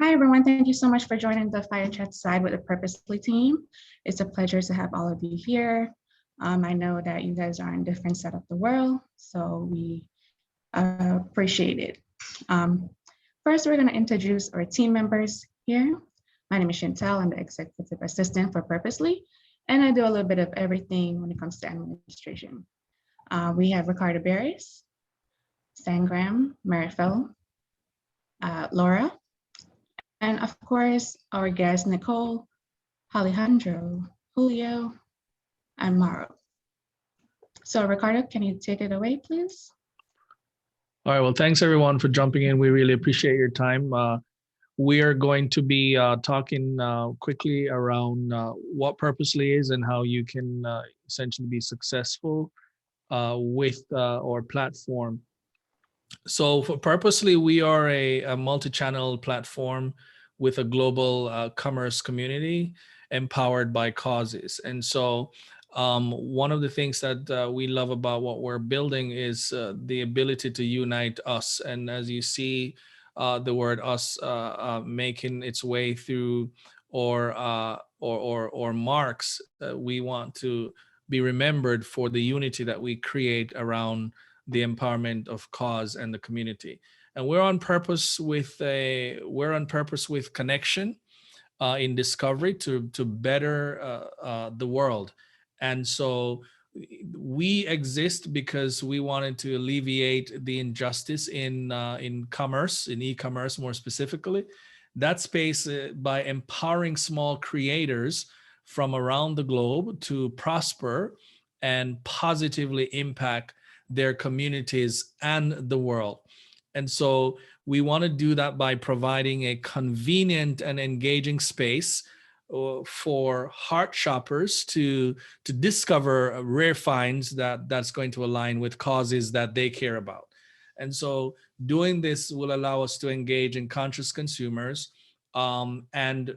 Hi, everyone. Thank you so much for joining the Fireside with the Purposely team. It's a pleasure to have all of you here. I know that you guys are in different side of the world, so we appreciate it. Um, First, we're going to introduce our team members here. My name is Chantel. I'm the executive assistant for Purposely, and I do a little bit of everything when it comes to administration. We have Ricardo Barris, Sangram, Marifel, Laura, and of course, our guests, Nicole, Alejandro, Julio, and Mauro. So Ricardo, can you take it away, please? All right. Well, thanks everyone for jumping in. We really appreciate your time. We are going to be talking quickly around what Purposely is and how you can essentially be successful with our platform. So for Purposely, we are a multi-channel platform with a global commerce community empowered by causes. And so one of the things that we love about what we're building is the ability to unite us. And as you see the word us making its way through or marks, we want to be remembered for the unity that we create around the empowerment of cause and the community. And we're on purpose with connection in discovery to better the world. And so we exist because we wanted to alleviate the injustice in commerce, in e-commerce more specifically. That space by empowering small creators from around the globe to prosper and positively impact their communities and the world. And so we want to do that by providing a convenient and engaging space for heart shoppers to discover rare finds that's going to align with causes that they care about. And so doing this will allow us to engage in conscious consumers and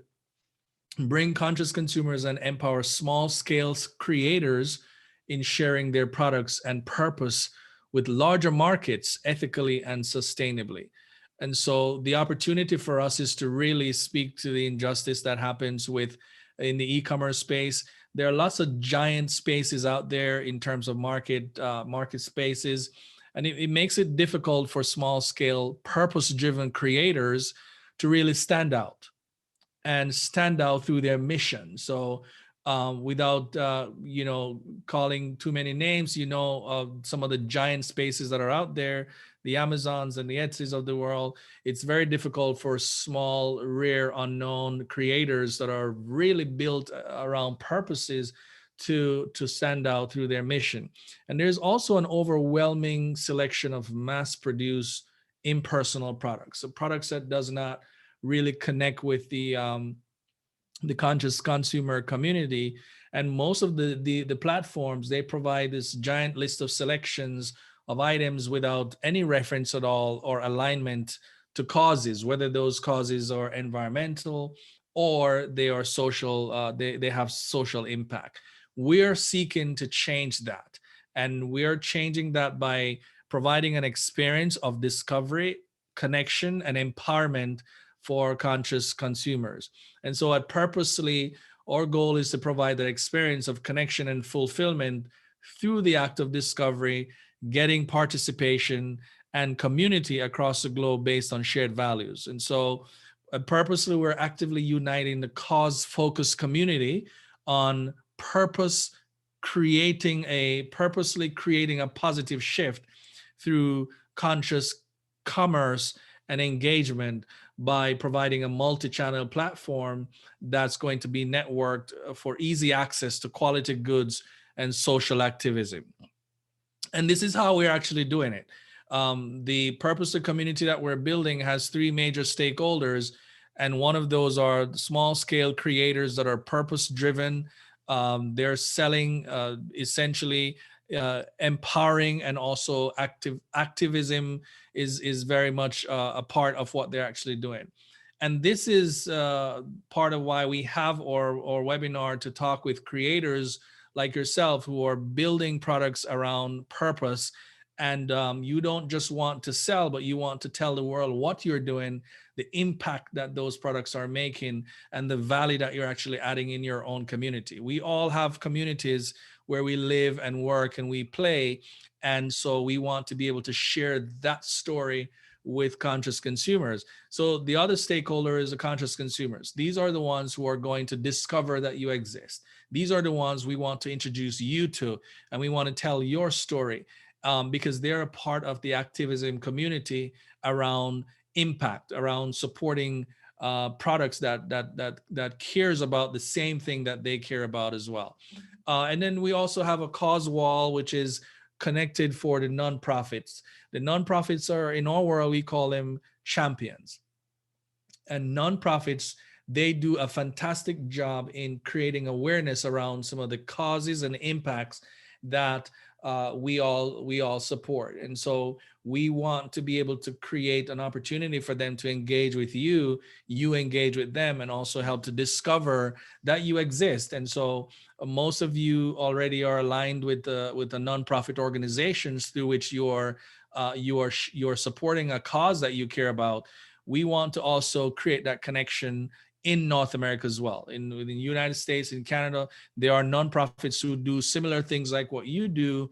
bring conscious consumers and empower small scale creators in sharing their products and purpose with larger markets ethically and sustainably. And so the opportunity for us is to really speak to the injustice that happens with in the e-commerce space. There are lots of giant spaces out there in terms of market spaces, and it makes it difficult for small scale purpose-driven creators to really stand out and stand out through their mission. So without calling too many names, some of the giant spaces that are out there, the Amazons and the Etsy's of the world, it's very difficult for small, rare, unknown creators that are really built around purposes to stand out through their mission. And there's also an overwhelming selection of mass-produced impersonal products, so products that does not really connect with the conscious consumer community. And most of the platforms, they provide this giant list of selections of items without any reference at all or alignment to causes, whether those causes are environmental or they are social, they have social impact. We are seeking to change that, and we are changing that by providing an experience of discovery, connection, and empowerment for conscious consumers. And so at Purposely, our goal is to provide that experience of connection and fulfillment through the act of discovery, getting participation and community across the globe based on shared values. And so at Purposely, we're actively uniting the cause-focused community on purposely creating a positive shift through conscious commerce and engagement by providing a multi-channel platform that's going to be networked for easy access to quality goods and social activism. And this is how we're actually doing it. The Purposely community that we're building has three major stakeholders, and one of those are small-scale creators that are purpose-driven. They're selling essentially empowering, and also activism is very much a part of what they're actually doing. And this is part of why we have our webinar to talk with creators like yourself who are building products around purpose And you don't just want to sell, but you want to tell the world what you're doing, the impact that those products are making, and the value that you're actually adding in your own community. We all have communities where we live and work and we play. And so we want to be able to share that story with conscious consumers. So the other stakeholder is the conscious consumers. These are the ones who are going to discover that you exist. These are the ones we want to introduce you to, and we want to tell your story, because they're a part of the activism community around impact, around supporting products that cares about the same thing that they care about as well. And then we also have a cause wall, which is connected for the nonprofits. The nonprofits are, in our world, we call them champions. And nonprofits, they do a fantastic job in creating awareness around some of the causes and impacts that we all support. And so we want to be able to create an opportunity for them to engage with you, you engage with them, and also help to discover that you exist. And so most of you already are aligned with the nonprofit organizations through which you're supporting a cause that you care about. We want to also create that connection in North America as well. In the United States, in Canada, there are nonprofits who do similar things like what you do,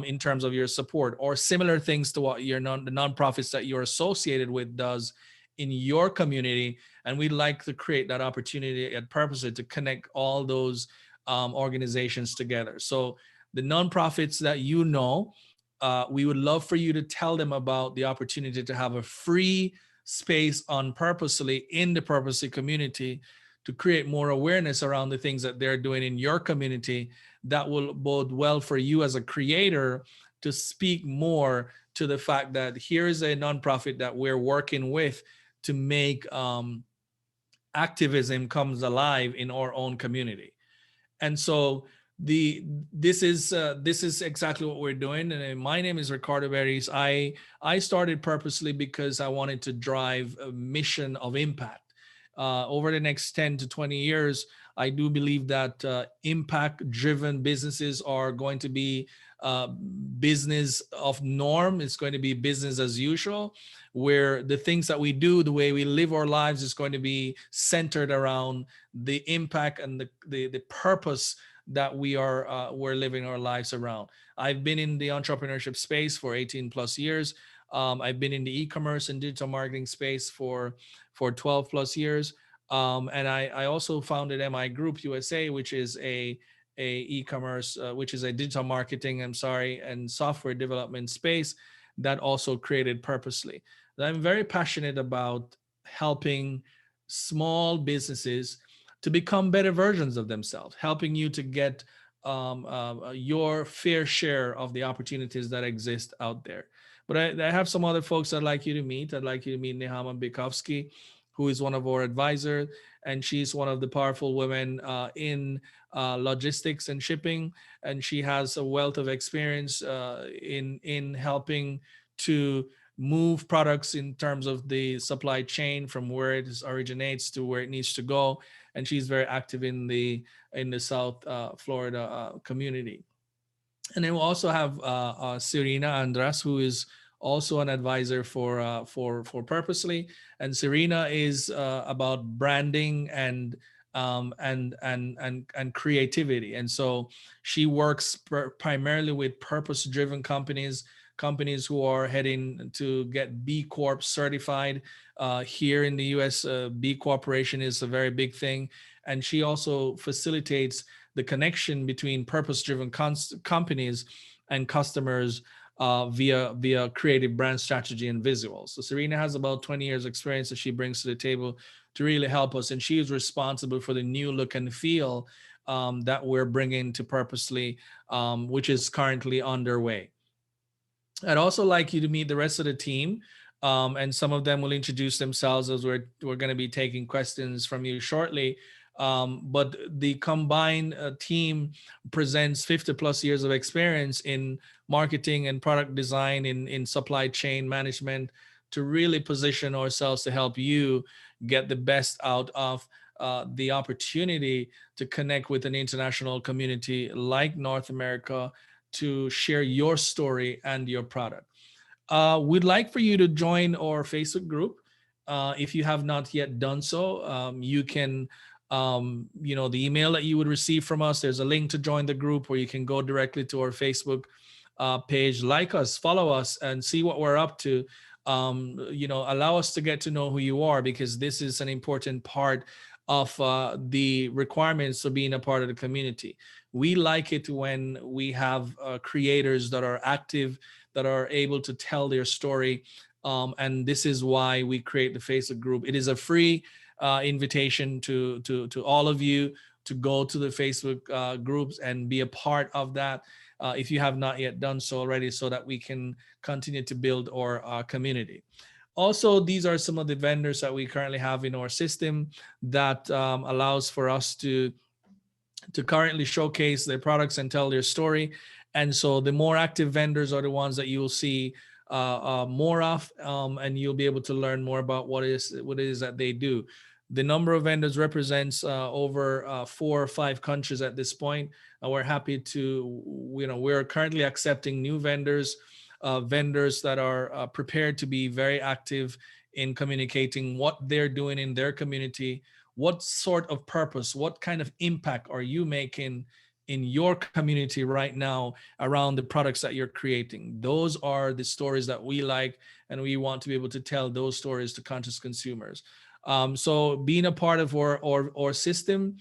in terms of your support, or similar things to what the nonprofits that you're associated with does in your community. And we'd like to create that opportunity at Purposely to connect all those organizations together. So the nonprofits that you know, we would love for you to tell them about the opportunity to have a free space on Purposely in the Purposely community, to create more awareness around the things that they're doing in your community, that will bode well for you as a creator to speak more to the fact that here is a nonprofit that we're working with to make activism comes alive in our own community. And so this is exactly what we're doing. And my name is Ricardo Berries. I started Purposely because I wanted to drive a mission of impact. Over the next 10 to 20 years, I do believe that impact driven businesses are going to be business of norm. It's going to be business as usual, where the things that we do, the way we live our lives, is going to be centered around the impact and the purpose that we're living our lives around. I've been in the entrepreneurship space for 18 plus years. I've been in the e-commerce and digital marketing space for 12 plus years. And I also founded MI Group USA, which is a e-commerce, which is a digital marketing, and software development space that also created Purposely. I'm very passionate about helping small businesses to become better versions of themselves, helping you to get your fair share of the opportunities that exist out there. But I have some other folks I'd like you to meet. I'd like you to meet Nehama Bikovsky, who is one of our advisors, and she's one of the powerful women in logistics and shipping, and she has a wealth of experience in helping to move products in terms of the supply chain from where it originates to where it needs to go. And she's very active in the South Florida community. And then we also have Serena Andras, who is also an advisor for Purposely. And Serena is about branding and creativity. And so she works primarily with purpose-driven companies who are heading to get B Corp certified. Here in the US, B Corporation is a very big thing. And she also facilitates the connection between purpose-driven companies and customers via creative brand strategy and visuals. So Serena has about 20 years experience that she brings to the table to really help us. And she is responsible for the new look and feel that we're bringing to Purposely, which is currently underway. I'd also like you to meet the rest of the team. And some of them will introduce themselves as we're going to be taking questions from you shortly. But the combined team presents 50 plus years of experience in marketing and product design, in supply chain management, to really position ourselves to help you get the best out of the opportunity to connect with an international community like North America, to share your story and your product. We'd like for you to join our Facebook group. If you have not yet done so, you can, the email that you would receive from us, there's a link to join the group where you can go directly to our Facebook page, like us, follow us, and see what we're up to. Allow us to get to know who you are, because this is an important part of the requirements of being a part of the community. We like it when we have creators that are active, that are able to tell their story. And this is why we create the Facebook group. It is a free invitation to all of you to go to the Facebook groups and be a part of that if you have not yet done so already, so that we can continue to build our community. Also, these are some of the vendors that we currently have in our system that allows for us to currently showcase their products and tell their story. And so the more active vendors are the ones that you'll see more of, and you'll be able to learn more about what it is that they do. The number of vendors represents over 4 or 5 countries at this point. We're happy to, we're currently accepting new vendors, vendors that are prepared to be very active in communicating what they're doing in their community. What sort of purpose, what kind of impact are you making in your community right now around the products that you're creating? Those are the stories that we like, and we want to be able to tell those stories to conscious consumers. So being a part of our system,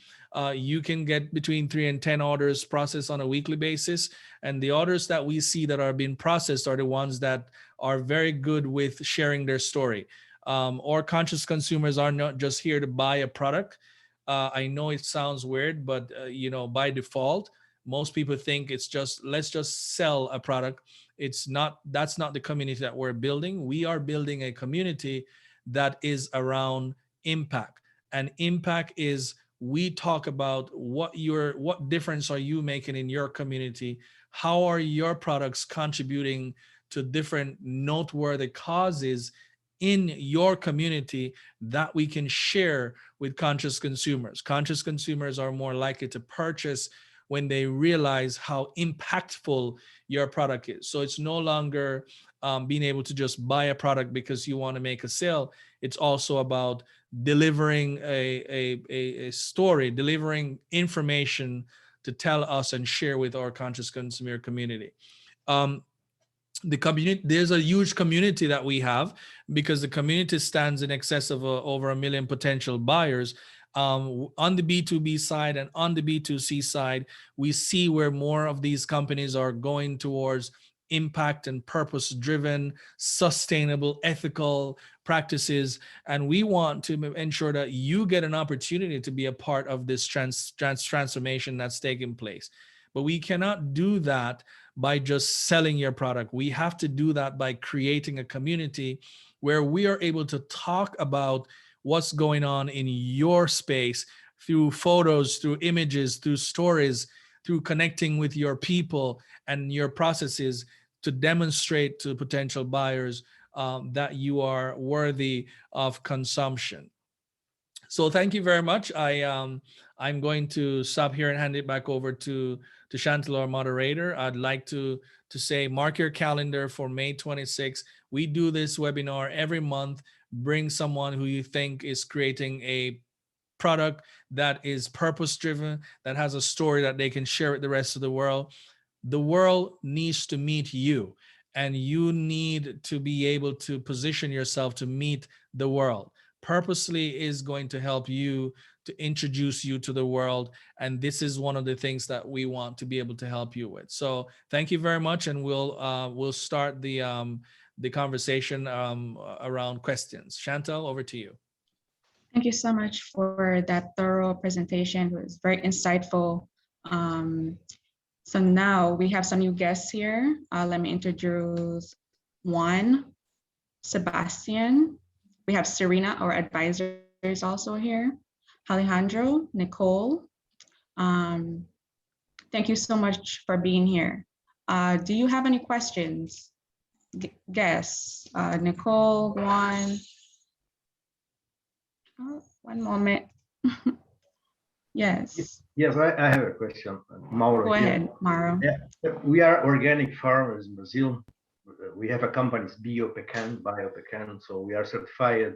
you can get between 3 and 10 orders processed on a weekly basis. And the orders that we see that are being processed are the ones that are very good with sharing their story. Our conscious consumers are not just here to buy a product. I know it sounds weird, but by default, most people think it's just, let's just sell a product. It's not, that's not the community that we're building. We are building a community that is around impact. And impact is, we talk about what difference are you making in your community? How are your products contributing to different noteworthy causes in your community that we can share with conscious consumers? Conscious consumers are more likely to purchase when they realize how impactful your product is. So it's no longer being able to just buy a product because you want to make a sale. It's also about delivering a story, delivering information to tell us and share with our conscious consumer community. The community, there's a huge community that we have, because the community stands in excess of over 1 million potential buyers. On the B2B side and on the B2C side, we see where more of these companies are going towards impact and purpose driven, sustainable, ethical practices. And we want to ensure that you get an opportunity to be a part of this transformation that's taking place. But we cannot do that by just selling your product. We have to do that by creating a community where we are able to talk about what's going on in your space through photos, through images, through stories, through connecting with your people and your processes, to demonstrate to potential buyers that you are worthy of consumption. So thank you very much. I'm going to stop here and hand it back over to Chantal, our moderator. I'd like to say, mark your calendar for May 26th. We do this webinar every month. Bring someone who you think is creating a product that is purpose driven, that has a story that they can share with the rest of the world. The world needs to meet you, and you need to be able to position yourself to meet the world. Purposely is going to help you to introduce you to the world. And this is one of the things that we want to be able to help you with. So thank you very much. And we'll start the conversation around questions. Chantal, over to you. Thank you so much for that thorough presentation. It was very insightful. So now we have some new guests here. Let me introduce Juan, Sebastian. We have Serena, our advisor, is also here. Alejandro, Nicole. Thank you so much for being here. Do you have any questions? Guests, Nicole, Juan. Oh, one moment. Yes. Yes, I have a question. Mauro Go here. ahead, Mauro. Yeah, we are organic farmers in Brazil. We have a company, it's Biopecan, so we are certified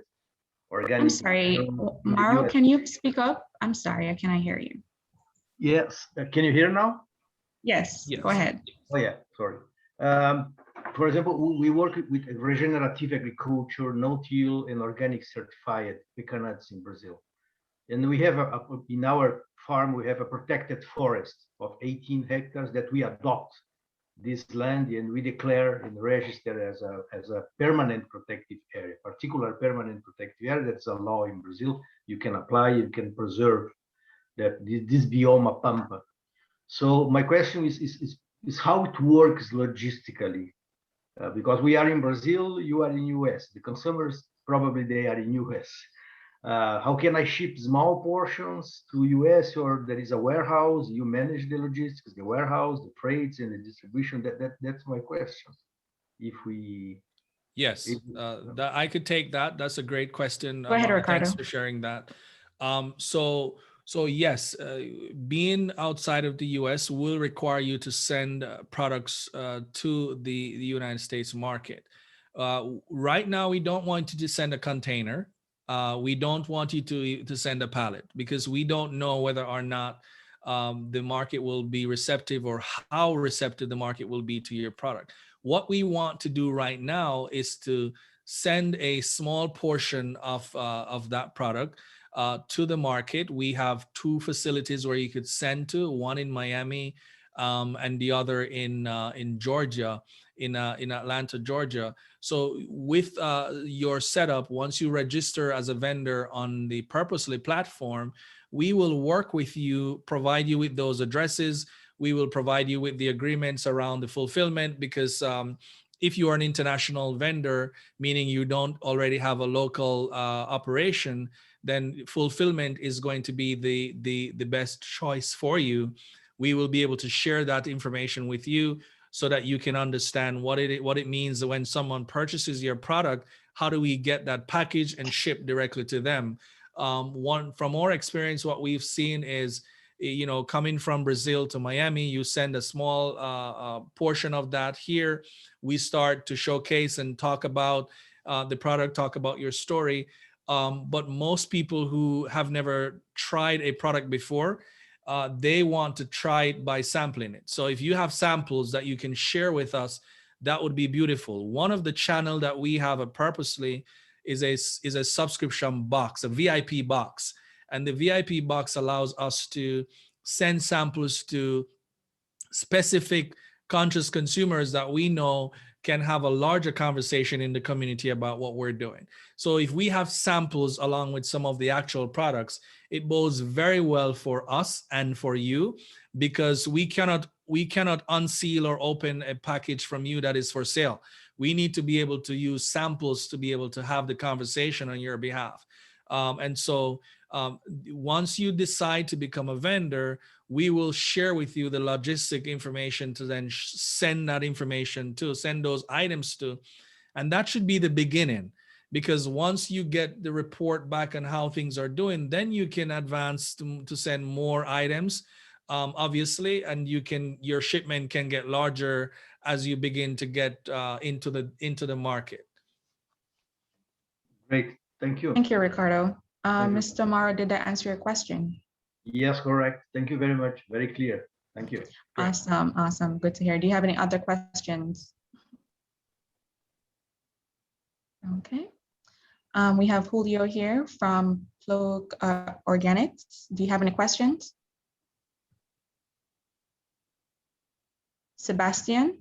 organic. I'm sorry, in the Mauro, US. can you speak up? I'm sorry, I cannot hear you. Yes, can you hear now? Yes, go Yes. ahead. Oh yeah, sorry. For example, we work with regenerative agriculture, no-till, and organic certified pecan in Brazil. And we have in our farm, we have a protected forest of 18 hectares that we adopt this land and we declare and register as a permanent protective area, particular permanent protective area. That's a law in Brazil. You can apply, you can preserve that this bioma pampa. So my question is how it works logistically, because we are in Brazil, you are in US. The consumers probably they are in US. How can I ship small portions to US, or there is a warehouse? You manage the logistics, the warehouse, the freights, and the distribution. That's my question. If we Yes, that I could take that. That's a great question. Go ahead, Mauro. Ricardo. Thanks for sharing that. So yes, being outside of the U.S. will require you to send products to the United States market. Right now, we don't want you to send a container. We don't want you to send a pallet because we don't know whether or not the market will be receptive or how receptive the market will be to your product. What we want to do right now is to send a small portion of that product to the market. We have two facilities where you could send to, one in Miami and the other in Georgia, in Atlanta, Georgia. So with your setup, once you register as a vendor on the Purpusly platform, we will work with you, provide you with those addresses. We will provide you with the agreements around the fulfillment, because if you are an international vendor, meaning you don't already have a local operation, then fulfillment is going to be the best choice for you. We will be able to share that information with you so that you can understand what it means when someone purchases your product. How do we get that package and ship directly to them? From our experience, what we've seen is, coming from Brazil to Miami, you send a small portion of that here. We start to showcase and talk about the product, talk about your story. But most people who have never tried a product before, they want to try it by sampling it. So if you have samples that you can share with us, that would be beautiful. One of the channel that we have at Purposely is a subscription box, a VIP box. And the VIP box allows us to send samples to specific conscious consumers that we know can have a larger conversation in the community about what we're doing. So if we have samples along with some of the actual products, it bodes very well for us and for you, because we cannot unseal or open a package from you that is for sale. We need to be able to use samples to be able to have the conversation on your behalf. And so once you decide to become a vendor, we will share with you the logistic information to then send that information to, send those items to. And that should be the beginning, because once you get the report back on how things are doing, then you can advance to send more items, obviously, and your shipment can get larger as you begin to get into the market. Great, thank you. Thank you, Ricardo. Thank you. Mr. Mauro, did that answer your question? Yes, correct. Thank you very much. Very clear. Thank you. Awesome. Good to hear. Do you have any other questions? Okay. We have Julio here from Flow Organics. Do you have any questions? Sebastian?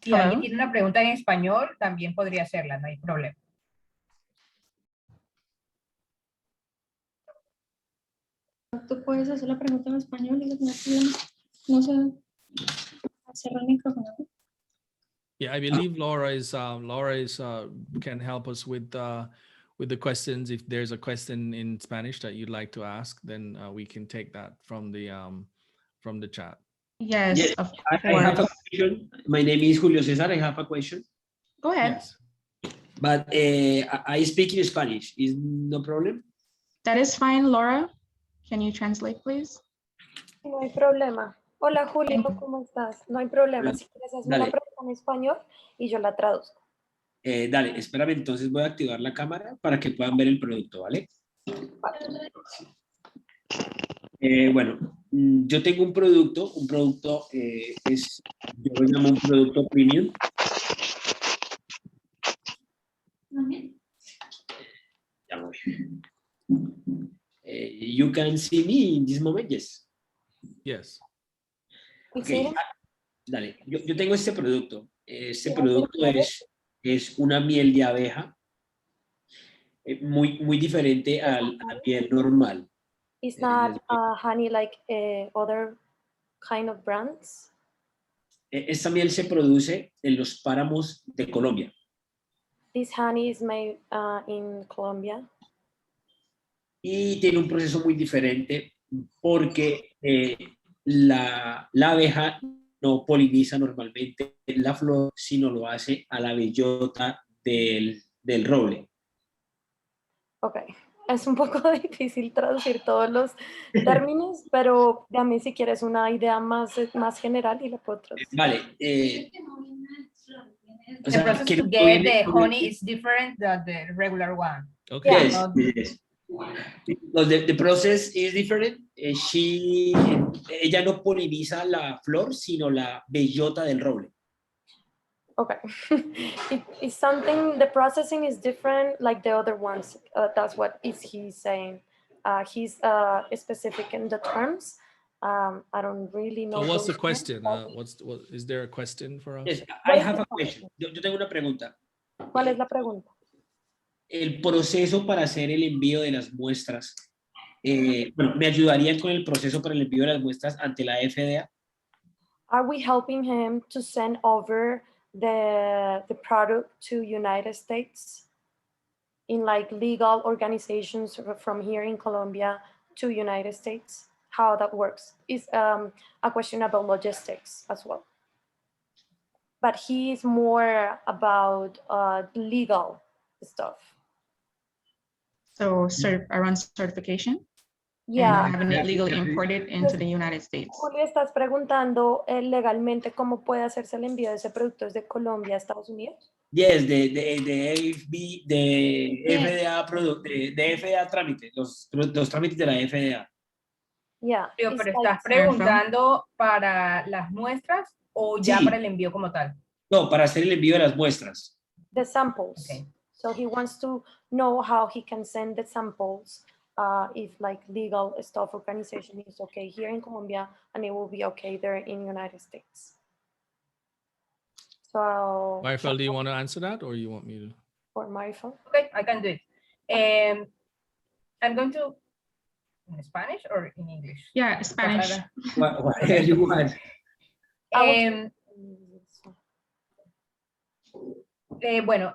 Si alguien tiene una pregunta en español, también podría hacerla, no hay problema. Tú puedes hacer la pregunta en español y no sé cerrar el micrófono. Yeah, I believe Laura is can help us with the questions. If there's a question in Spanish that you'd like to ask, then we can take that from the chat. Yes, of I have a course. question. My name is Julio Cesar. I have a question. Go ahead. Yes. But I speak in Spanish. Is no problem? That is fine, Laura. Can you translate, please? No hay problema. Hola Julio, Thank you. ¿cómo estás? No hay problema. Hola. Si quieres hazme la Dale. pregunta en español y yo la traduzco. Dale, espérame, entonces voy a activar la cámara para que puedan ver el producto, ¿vale? Bueno, yo tengo un producto yo lo llamo un producto premium. Ya voy. You can see me in this moment, yes. Yes. Okay. Dale, yo tengo este producto. Este Sí, producto perfecto. es una miel de abeja muy diferente a la miel normal. It's not honey like other kind of brands. Esta miel se produce en los páramos de Colombia. This honey is made in Colombia. Y tiene un proceso muy diferente porque la abeja no poliniza normalmente la flor, sino lo hace a la bellota del roble. Ok, es un poco difícil traducir todos los términos, pero dame si quieres una idea más general y la puedo traducir. Vale. O The sea, process que to no get viene the con honey el- is different than the regular one. Okay. Yeah. Yes, Not- yes. Because the process is different. Ella no poliniza la flor, sino la bellota del roble. Okay, it's something, the processing is different like the other ones. That's what he's saying. He's specific in the terms. I don't really know. So what's the those question? terms. Is there a question for us? Yes, What I is have the a question. Yo tengo una pregunta. ¿Cuál es la pregunta? El proceso para hacer el envío de las muestras, bueno, ¿me ayudarían con el proceso para el envío de las muestras ante la FDA? Are we helping him to send over the product to United States in like legal organizations from here in Colombia to United States? How that works is a question about logistics as well. But he is more about legal stuff. So around certification Yeah. and having it legally Yes, imported into the United States. Julio, estás preguntando legalmente cómo puede hacerse el envío de ese producto desde Colombia a Estados Unidos. Yes, de FDA, de FDA trámite, los trámites de la FDA. Yeah. Pero it's estás like- preguntando para las muestras o ya Sí. para el envío como tal. No, para hacer el envío de las muestras. the samples. Okay. So he wants to know how he can send the samples if like legal stuff organization is okay here in Colombia and it will be okay there in United States. So Marifel, do you want to answer that or you want me to? for Marifel. Okay, I can do it. I'm going to in Spanish or in English? Yeah, Spanish. Whatever you want. Em, bueno,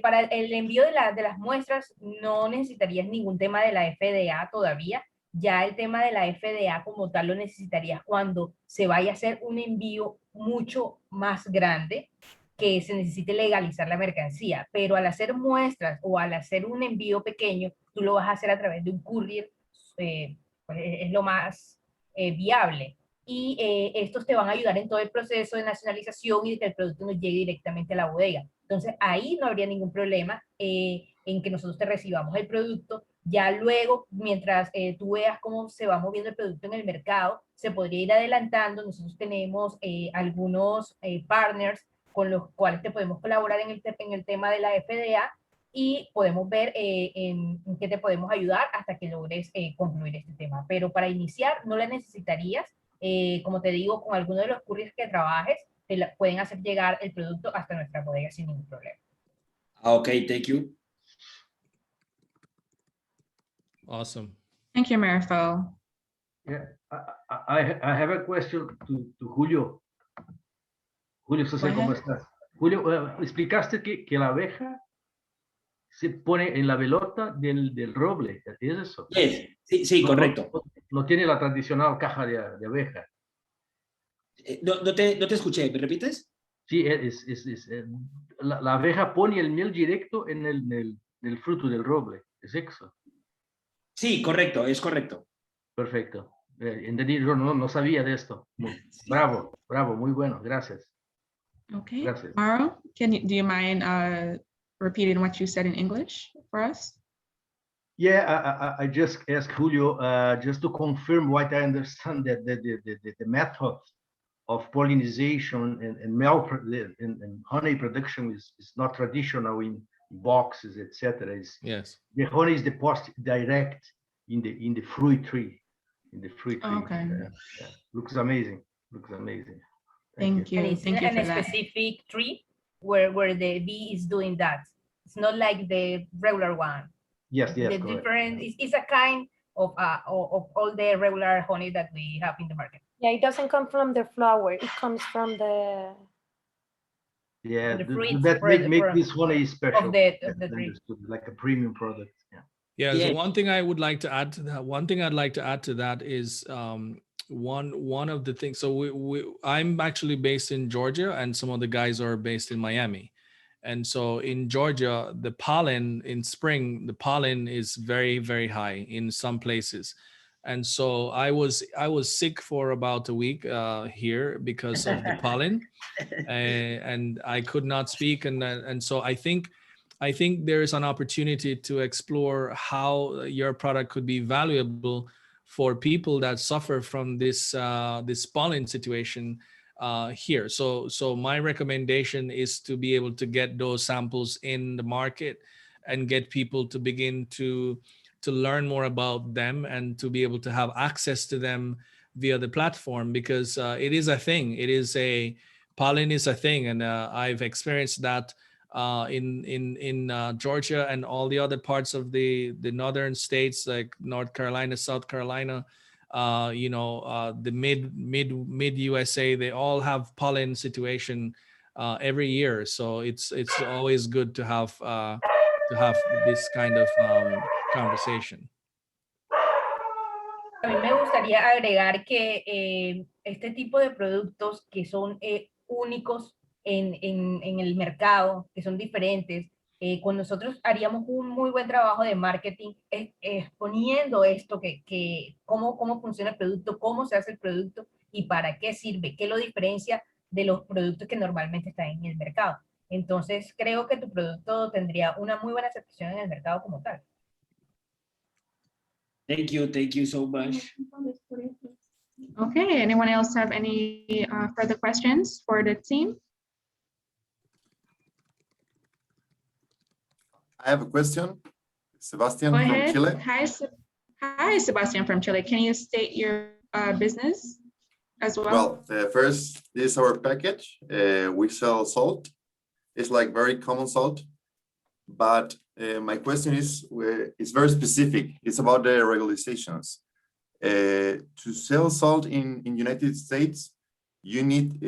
para el envío de las muestras no necesitarías ningún tema de la FDA todavía. Ya el tema de la FDA como tal lo necesitarías cuando se vaya a hacer un envío mucho más grande, que se necesite legalizar la mercancía. Pero al hacer muestras o al hacer un envío pequeño, tú lo vas a hacer a través de un courier, pues es lo más viable. Y estos te van a ayudar en todo el proceso de nacionalización y de que el producto nos llegue directamente a la bodega. Entonces, ahí no habría ningún problema en que nosotros te recibamos el producto. Ya luego, mientras tú veas cómo se va moviendo el producto en el mercado, se podría ir adelantando. Nosotros tenemos algunos partners con los cuales te podemos colaborar en el tema de la FDA y podemos ver en qué te podemos ayudar hasta que logres concluir este tema. Pero para iniciar no la necesitarías. Como te digo, con alguno de los couriers que trabajes, pueden hacer llegar el producto hasta nuestra bodega sin ningún problema. Okay, thank you. Awesome. Thank you, Marifel. Yeah, I have a question to Julio. Julio, Go ¿cómo ahead. estás? Julio, explicaste que la abeja se pone en la velota del roble, ¿es eso? Yes, sí, correcto. No tiene la tradicional caja de abeja. No te escuché, ¿me repites? Sí, la abeja pone el miel directo en el fruto del roble. ¿Es eso? Sí, correcto, es correcto. Perfecto. Entendí, yo no sabía de esto. Bravo, bravo, muy bueno, gracias. Okay. Gracias. Mauro, do you mind repeating what you said in English for us? Yeah, I just asked Julio just to confirm what I understand that the method of pollination and honey production is not traditional in boxes, etc. Yes. The honey is deposited direct in the fruit tree. Okay. Yeah. Looks amazing. Looks amazing. Thank you. And it's Thank you in for a that. specific tree where the bee is doing that. It's not like the regular one. Yes, The correct. different is a kind of all the regular honey that we have in the market. Yeah, it doesn't come from the flower. It comes from the. Yeah, The fruits that make this honey special. of the tree. Like a premium product. Yeah. Yeah. Yeah. So one thing I would like to add to that. One thing I'd like to add to that is one of the things. So I'm actually based in Georgia, and some of the guys are based in Miami. And so in Georgia, the pollen in spring, the pollen is very, very high in some places. And so I was sick for about a week here because of the pollen, and I could not speak. And so I think there is an opportunity to explore how your product could be valuable for people that suffer from this this pollen situation here. So my recommendation is to be able to get those samples in the market and get people to begin to learn more about them and to be able to have access to them via the platform, because it is a thing. It is a pollen is a thing, and I've experienced that in Georgia and all the other parts of the northern states like North Carolina, South Carolina, the mid USA. They all have pollen situation every year, so it's always good to have this kind of conversation. A mí me gustaría agregar que este tipo de productos que son únicos en el mercado, que son diferentes, con nosotros haríamos un muy buen trabajo de marketing exponiendo esto, cómo funciona el producto, cómo se hace el producto y para qué sirve, qué lo diferencia de los productos que normalmente están en el mercado. Entonces, creo que tu producto tendría una muy buena aceptación en el mercado como tal. Thank you so much. Okay, anyone else have any further questions for the team? I have a question. Sebastian Go from ahead. Chile. Hi, Sebastian from Chile. Can you state your business as well? Well, first, this is our package. We sell salt. It's like very common salt. But my question is, it's very specific. It's about the regulations. To sell salt in United States, you need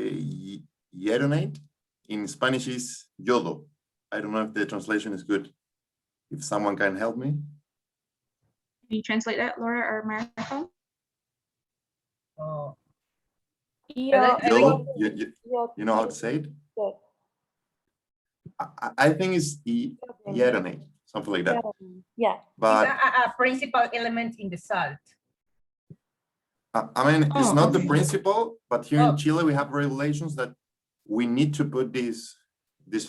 iodinate. In Spanish is yodo. I don't know if the translation is good. If someone can help me. Can you translate that, Laura or Marco? Oh. Yodo, you know how to say it? I think it's iodinate, something like that. Yeah. But It's a principal element in the salt. I mean, it's not the okay. principle, but here in Chile, we have regulations that we need to put this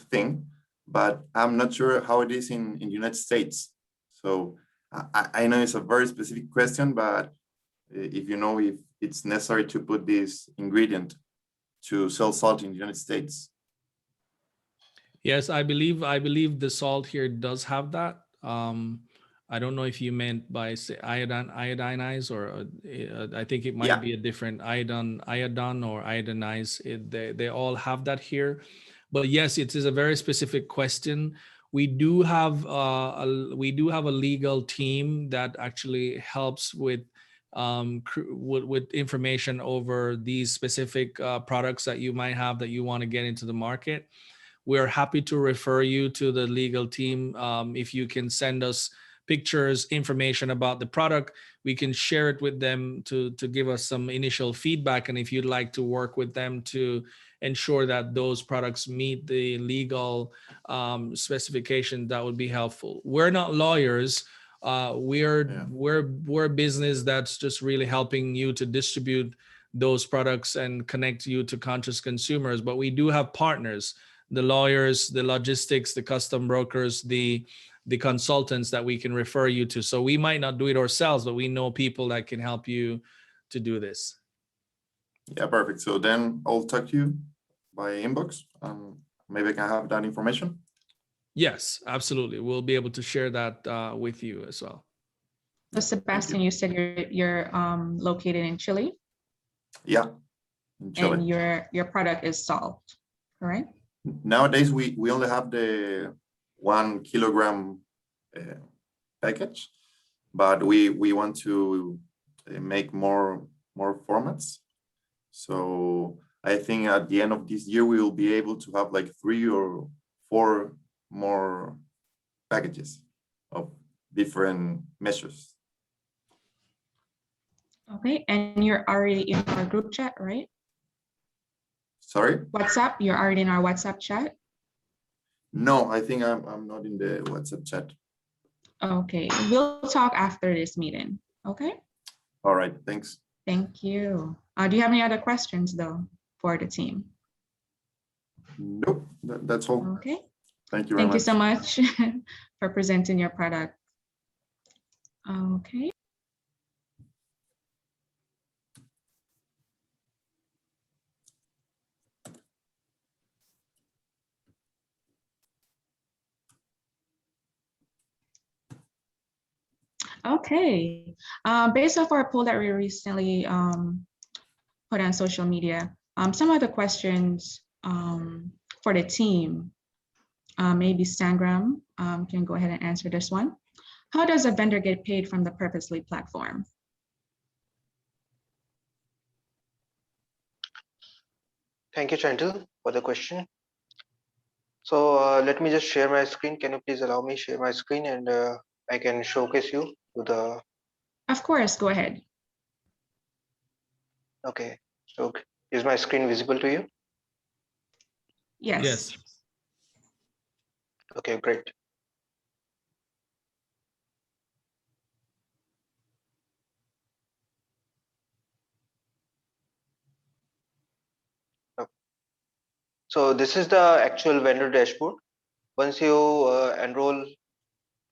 thing, but I'm not sure how it is in the United States. So I know it's a very specific question, but if you know if it's necessary to put this ingredient to sell salt in the United States. Yes, I believe the salt here does have that. I don't know if you meant by say iodinize, or I think it might be a different iodine or iodinize. They all have that here, but yes, it is a very specific question. We do have a legal team that actually helps with information over these specific products that you might have that you want to get into the market. We're happy to refer you to the legal team if you can send us pictures, information about the product. We can share it with them to give us some initial feedback. And if you'd like to work with them to ensure that those products meet the legal specification, that would be helpful. We're not lawyers. We're a business that's just really helping you to distribute those products and connect you to conscious consumers. But we do have partners, the lawyers, the logistics, the custom brokers, the consultants that we can refer you to. So we might not do it ourselves, but we know people that can help you to do this. Yeah, perfect. So then I'll talk to you by inbox. Maybe I can have that information. Yes, absolutely. We'll be able to share that with you as well. So Sebastian, you said you're located in Chile. Yeah, in Chile. And your product is salt, correct? Nowadays, we only have the 1 kilogram package, but we want to make more formats. So I think at the end of this year, we will be able to have like 3 or 4 more packages of different measures. Okay, and you're already in our group chat, right? Sorry? WhatsApp, you're already in our WhatsApp chat? No, I think I'm not in the WhatsApp chat. Okay, we'll talk after this meeting, okay? All right, thanks. Thank you. Do you have any other questions though for the team? Nope, that's all. Okay, Thank you very thank you much. so much for presenting your product. Okay. Okay, based off our poll that we recently put on social media, some of the questions for the team, maybe Sangram can go ahead and answer this one. How does a vendor get paid from the Purpusly platform? Thank you, Chantal, for the question. So let me just share my screen. Can you please allow me share my screen and I can showcase you to the. Of course, go ahead. Okay, so is my screen visible to you? Yes. Yes. Okay, great. So this is the actual vendor dashboard. Once you enroll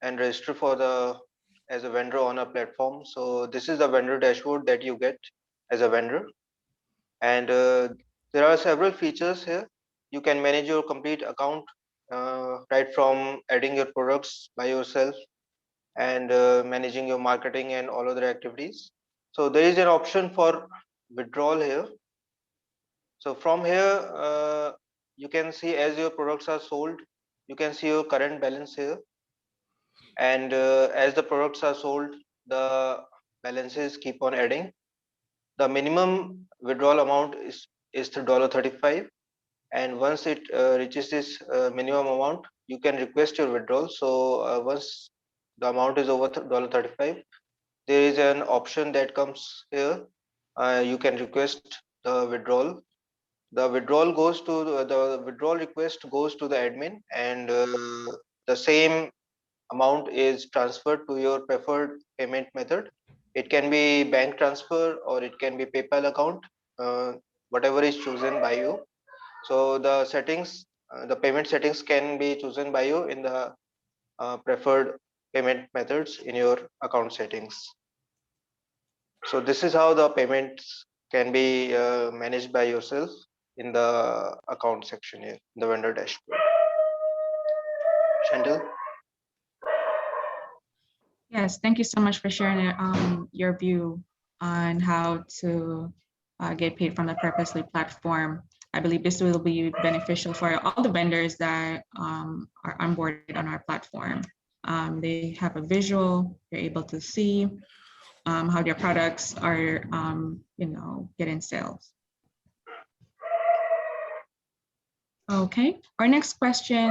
and register as a vendor on a platform, so this is the vendor dashboard that you get as a vendor. And there are several features here. You can manage your complete account right from adding your products by yourself and managing your marketing and all other activities. So there is an option for withdrawal here. So from here, you can see as your products are sold, you can see your current balance here. And as the products are sold, the balances keep on adding. The minimum withdrawal amount is $35. And once it reaches this minimum amount, you can request your withdrawal. So once the amount is over $35, there is an option that comes here. You can request the withdrawal. The withdrawal request goes to the admin, and the same amount is transferred to your preferred payment method. It can be bank transfer or it can be PayPal account, whatever is chosen by you. So the settings, the payment settings can be chosen by you in the preferred payment methods in your account settings. So this is how the payments can be managed by yourself in the account section here, the vendor dashboard. Chantal? Yes, thank you so much for sharing your view on how to get paid from the Purpusly platform. I believe this will be beneficial for all the vendors that are onboarded on our platform. They have a visual, they're able to see how their products are, getting sales. Okay, our next question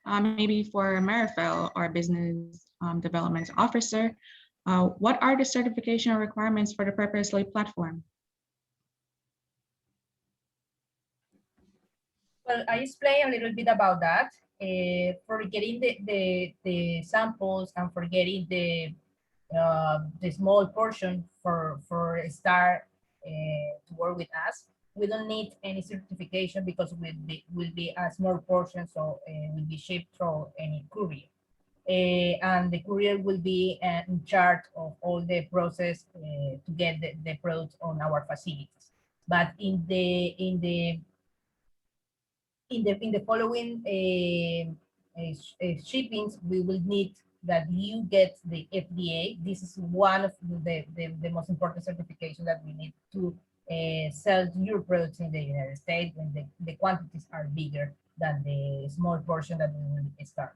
maybe for Marifel, our business development officer, what are the certification requirements for the Purposely platform? Well, I explained a little bit about that. For getting the samples and for getting the small portion for a start to work with us, we don't need any certification because will be a small portion, so will be shipped through any courier. And the courier will be in charge of all the process to get the product on our facilities. But in the following shippings, we will need that you get the FDA. This is one of the most important certification that we need to sell your products in the United States when the quantities are bigger than the small portion that we will start.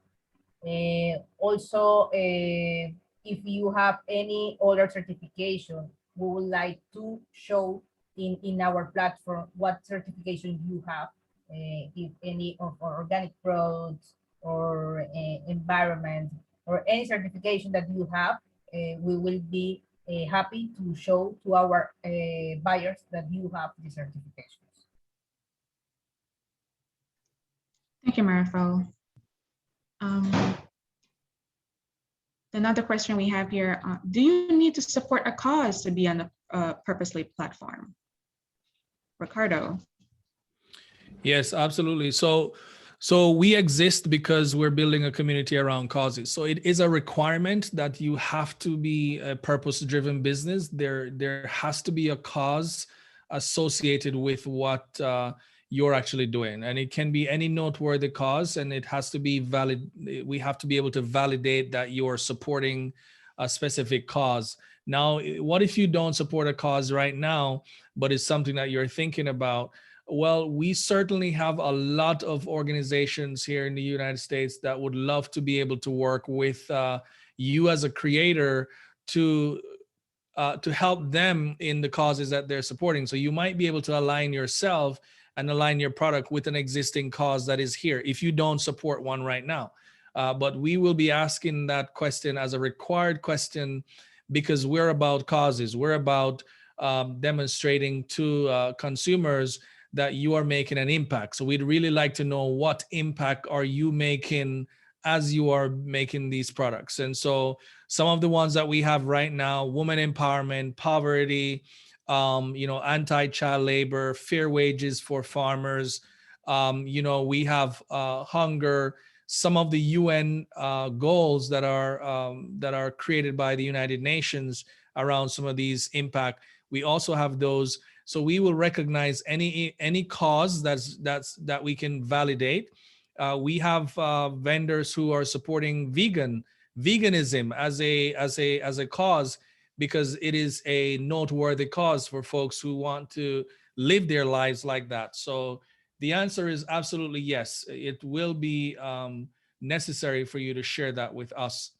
Also, if you have any other certification, we would like to show in our platform what certification you have, if any of our organic products or environment or any certification that you have, we will be happy to show to our buyers that you have the certifications. Thank you, Marifel. Another question we have here, do you need to support a cause to be on the Purposely platform? Ricardo. Yes, absolutely. So we exist because we're building a community around causes. So it is a requirement that you have to be a purpose-driven business. There has to be a cause associated with what you're actually doing, and it can be any noteworthy cause, and it has to be valid. We have to be able to validate that you're supporting a specific cause. Now, what if you don't support a cause right now, but it's something that you're thinking about? Well, we certainly have a lot of organizations here in the United States that would love to be able to work with you as a creator to help them in the causes that they're supporting. So you might be able to align yourself and align your product with an existing cause that is here if you don't support one right now. But we will be asking that question as a required question because we're about causes. We're about demonstrating to consumers that you are making an impact. So we'd really like to know what impact are you making as you are making these products. And so some of the ones that we have right now, women empowerment, poverty, anti-child labor, fair wages for farmers. We have hunger. Some of the UN goals that are created by the United Nations around some of these impact. We also have those. So we will recognize any cause that we can validate. We have vendors who are supporting veganism as a cause, because it is a noteworthy cause for folks who want to live their lives like that. So the answer is absolutely yes. It will be necessary for you to share that with us.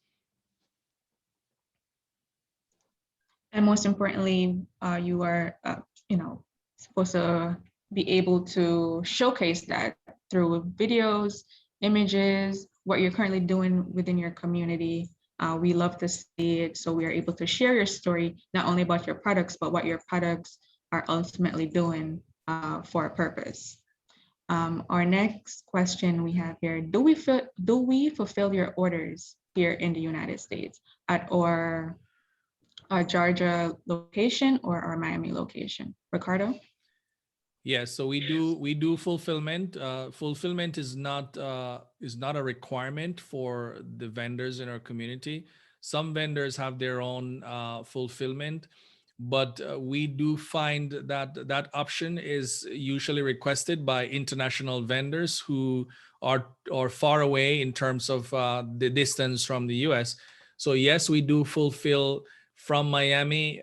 And most importantly, you are, supposed to be able to showcase that through videos, images, what you're currently doing within your community. We love to see it, so we are able to share your story, not only about your products, but what your products are ultimately doing for a purpose. Our next question we have here, do we fulfill your orders here in the United States at our Georgia location or our Miami location? Ricardo? Yes, so we do fulfillment. Fulfillment is not a requirement for the vendors in our community. Some vendors have their own fulfillment, but we do find that option is usually requested by international vendors who are far away in terms of the distance from the US. So yes, we do fulfill from Miami,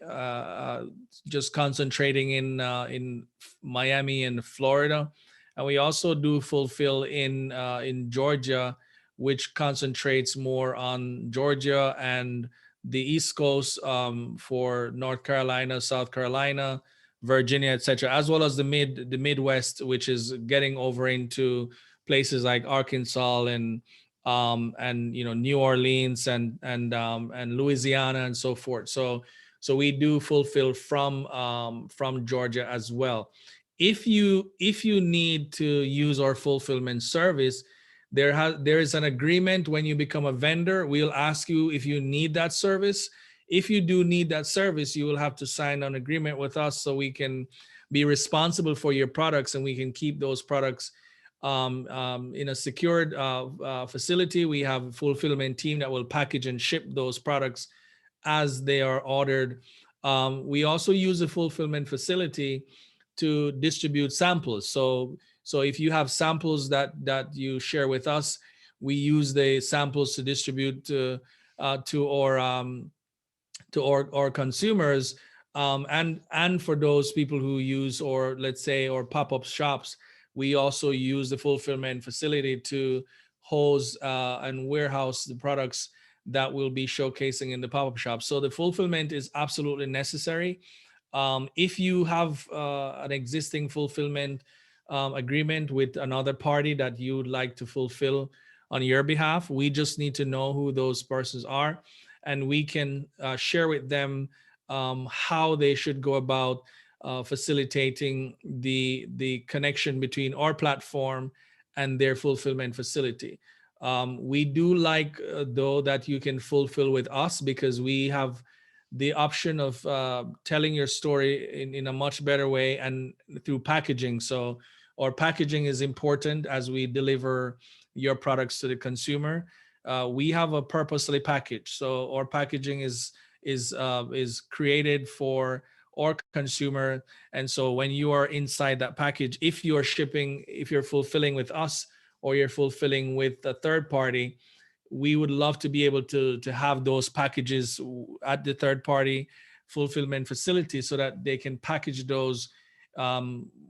just concentrating in Miami and Florida, and we also do fulfill in Georgia, which concentrates more on Georgia and the East Coast, for North Carolina, South Carolina, Virginia, etc., as well as the Midwest, which is getting over into places like Arkansas and New Orleans and Louisiana and so forth. So we do fulfill from Georgia as well. If you need to use our fulfillment service, there is an agreement when you become a vendor. We'll ask you if you need that service. If you do need that service, you will have to sign an agreement with us so we can be responsible for your products and we can keep those products in a secured facility. We have a fulfillment team that will package and ship those products as they are ordered. We also use a fulfillment facility to distribute samples. So if you have samples that you share with us, we use the samples to distribute to our consumers, and for those people who use, or let's say, or pop-up shops, we also use the fulfillment facility to house and warehouse the products that we'll be showcasing in the pop-up shop. So the fulfillment is absolutely necessary. If you have an existing fulfillment agreement with another party that you would like to fulfill on your behalf, we just need to know who those persons are, and we can share with them how they should go about facilitating the connection between our platform and their fulfillment facility. We do like, though, that you can fulfill with us, because we have the option of telling your story in a much better way and through packaging. So our packaging is important as we deliver your products to the consumer. We have a Purpusly package. So our packaging is created for our consumer. And so when you are inside that package, if you're fulfilling with us or you're fulfilling with a third party, we would love to be able to have those packages at the third party fulfillment facility so that they can package those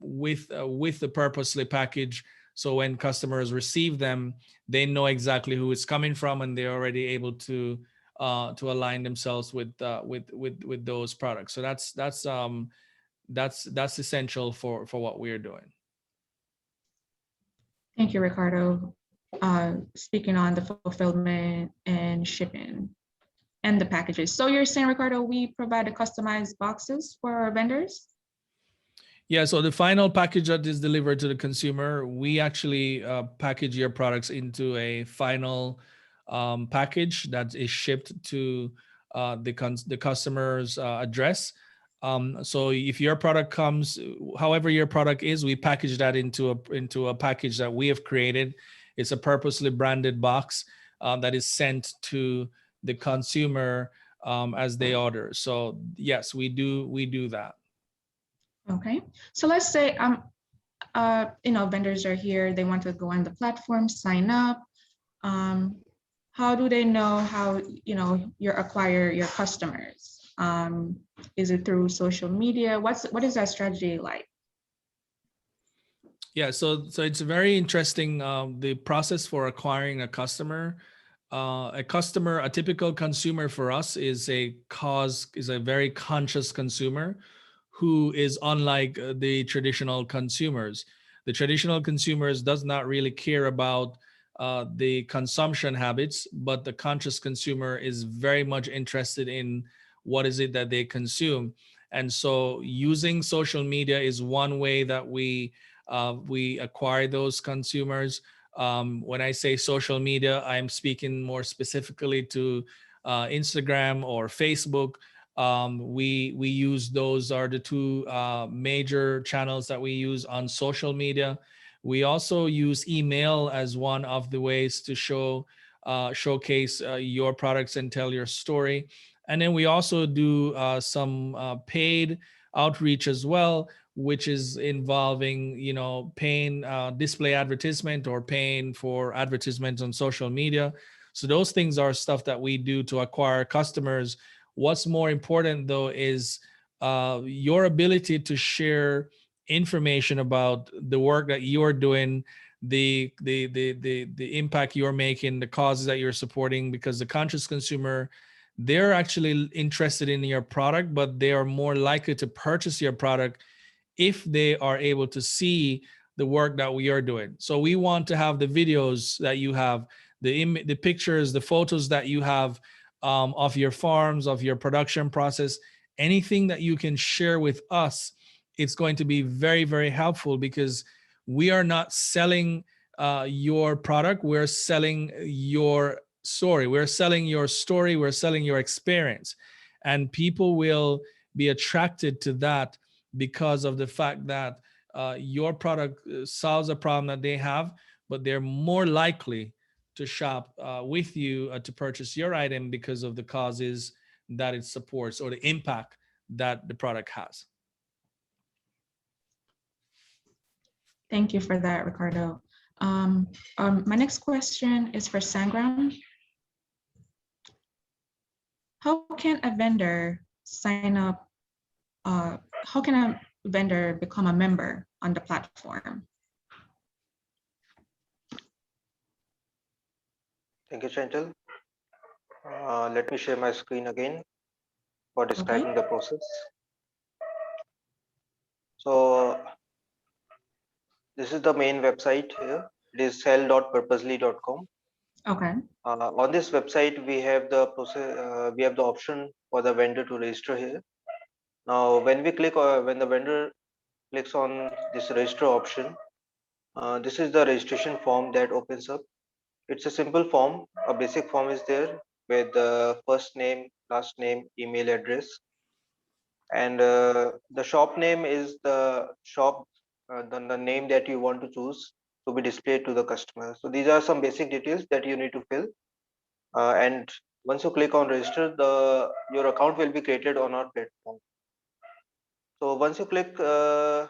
with the Purposely package. So when customers receive them, they know exactly who it's coming from, and they're already able to align themselves with those products. So that's essential for what we're doing. Thank you, Ricardo. Speaking on the fulfillment and shipping and the packages. So you're saying, Ricardo, we provide the customized boxes for our vendors? Yeah, so the final package that is delivered to the consumer, we actually package your products into a final package that is shipped to the customer's address. So if your product comes, however your product is, we package that into a package that we have created. It's a Purposely branded box that is sent to the consumer as they order. So yes, we do that. Okay, so let's say vendors are here, they want to go on the platform, sign up. How do they know how you acquire your customers? Is it through social media? What is that strategy like? Yeah, so it's very interesting, the process for acquiring a customer. A typical consumer for us is a very conscious consumer who is unlike the traditional consumers. The traditional consumers does not really care about the consumption habits, but the conscious consumer is very much interested in what is it that they consume. And so using social media is one way that we acquire those consumers. When I say social media, I'm speaking more specifically to Instagram or Facebook. We use, those are the two major channels that we use on social media. We also use email as one of the ways to showcase your products and tell your story. And then we also do some paid outreach as well, which is involving, paying display advertisement or paying for advertisements on social media. So those things are stuff that we do to acquire customers. What's more important, though, is your ability to share information about the work that you're doing, the impact you're making, the causes that you're supporting, because the conscious consumer, they're actually interested in your product, but they are more likely to purchase your product if they are able to see the work that we are doing. So we want to have the videos that you have, the pictures, the photos that you have of your farms, of your production process, anything that you can share with us. It's going to be very, very helpful, because we are not selling your product. We're selling your story. We're selling your story. We're selling your experience. And people will be attracted to that because of the fact that your product solves a problem that they have, but they're more likely to shop with you to purchase your item because of the causes that it supports or the impact that the product has. Thank you for that, Ricardo. My next question is for Sangram. How can a vendor sign up? How can a vendor become a member on the platform? Thank you, Chantal. Let me share my screen again for describing the process. So this is the main website here. It is sell.purposely.com. Okay. On this website, we have the process. We have the option for the vendor to register here. Now, when we click, when the vendor clicks on this register option, this is the registration form that opens up. It's a simple form. A basic form is there with the first name, last name, email address, and the shop name is the shop, the name that you want to choose to be displayed to the customer. So these are some basic details that you need to fill. And once you click on register, your account will be created on our platform. So once you click on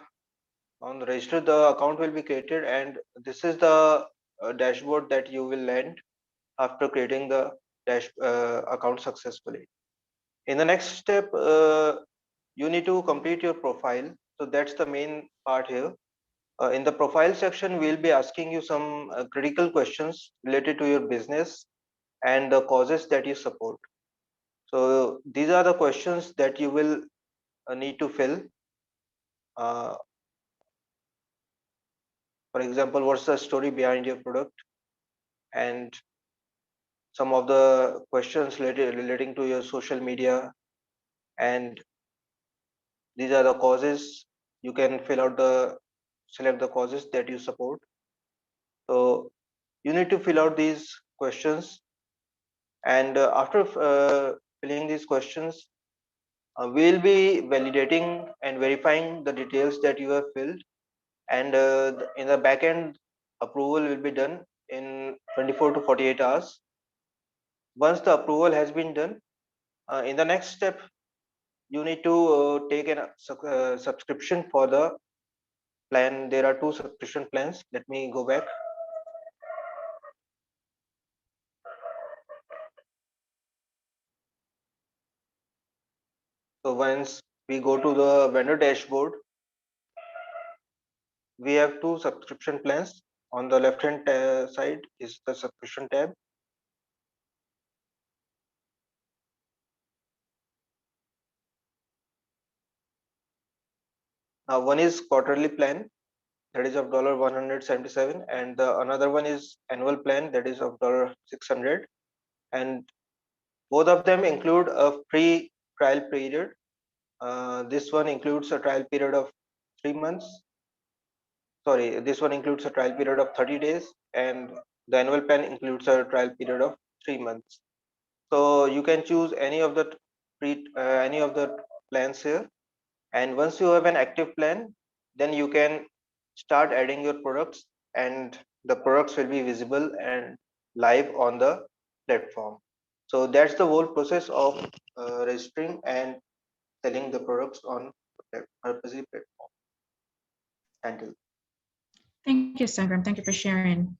register, the account will be created, and this is the dashboard that you will land after creating the account successfully. In the next step, you need to complete your profile. So that's the main part here. In the profile section, we'll be asking you some critical questions related to your business and the causes that you support. So these are the questions that you will need to fill. For example, what's the story behind your product? And some of the questions relating to your social media. And these are the causes. You can select the causes that you support. So you need to fill out these questions. And after filling these questions, we'll be validating and verifying the details that you have filled. And in the backend, approval will be done in 24 to 48 hours. Once the approval has been done, in the next step, you need to take a subscription for the plan. There are 2 subscription plans. Let me go back. So once we go to the vendor dashboard, we have 2 subscription plans. On the left hand side is the subscription tab. Now one is quarterly plan, that is of $177, and the another one is annual plan, that is of $600. And both of them include a free trial period. This one includes a trial period of 3 months. Sorry, this one includes a trial period of 30 days, and the annual plan includes a trial period of 3 months. So you can choose any of the plans here. And once you have an active plan, then you can start adding your products, and the products will be visible and live on the platform. So that's the whole process of registering and selling the products on the Purpusly platform. Thank you. Thank you, Sangram. Thank you for sharing.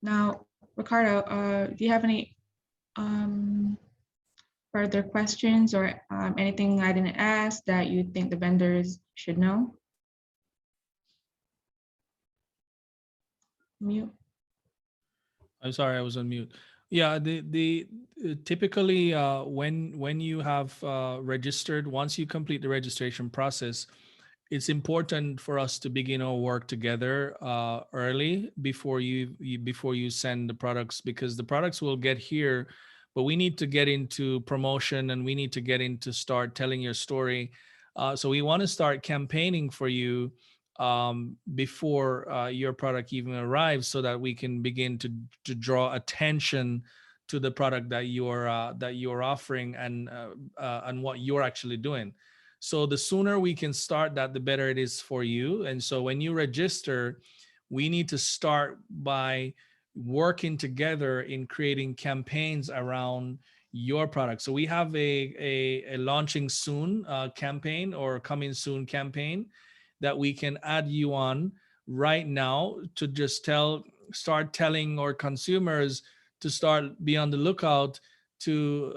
Now, Ricardo, do you have any further questions or anything I didn't ask that you think the vendors should know? Mute. I'm sorry, I was on mute. Yeah, typically when you have registered, once you complete the registration process, it's important for us to begin our work together early before before you send the products, because the products will get here, but we need to get into promotion and we need to get into start telling your story. So we want to start campaigning for you before your product even arrives, so that we can begin to draw attention to the product that you're offering and what you're actually doing. So the sooner we can start that, the better it is for you. And so when you register, we need to start by working together in creating campaigns around your product. So we have a launching soon campaign, or coming soon campaign, that we can add you on right now to just start telling our consumers to start be on the lookout to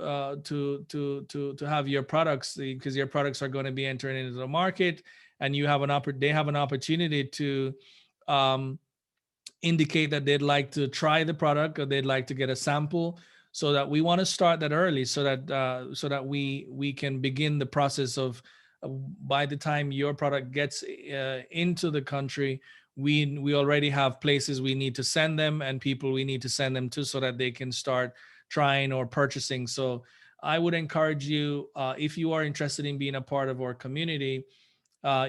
have your products, because your products are going to be entering into the market, and you have they have an opportunity to indicate that they'd like to try the product or they'd like to get a sample. So that we want to start that early, so that we can begin the process of by the time your product gets into the country, we already have places we need to send them and people we need to send them to, so that they can start trying or purchasing. So I would encourage you, if you are interested in being a part of our community,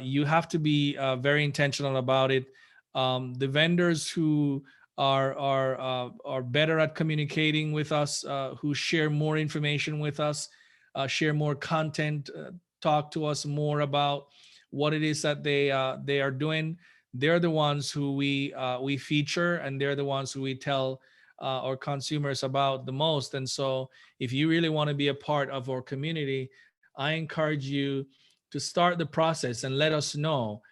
you have to be very intentional about it. The vendors who are better at communicating with us, who share more information with us, share more content, talk to us more about what it is that they are doing. They're the ones who we feature, and they're the ones who we tell our consumers about the most. And so if you really want to be a part of our community, I encourage you to start the process and let us know.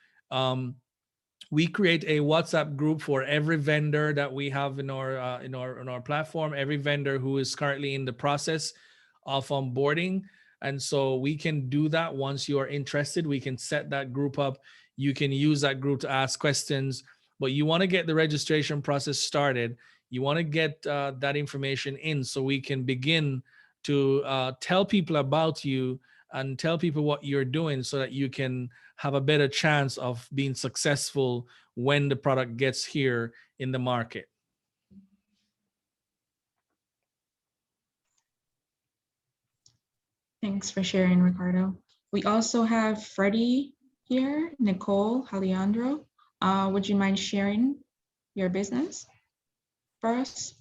We create a WhatsApp group for every vendor that we have in our platform, every vendor who is currently in the process of onboarding. And so we can do that. Once you are interested, we can set that group up. You can use that group to ask questions, but you want to get the registration process started. You want to get that information in, so we can begin to tell people about you and tell people what you're doing, so that you can have a better chance of being successful when the product gets here in the market. Thanks for sharing, Ricardo. We also have Freddie here, Nicole Alejandro. Would you mind sharing your business for us?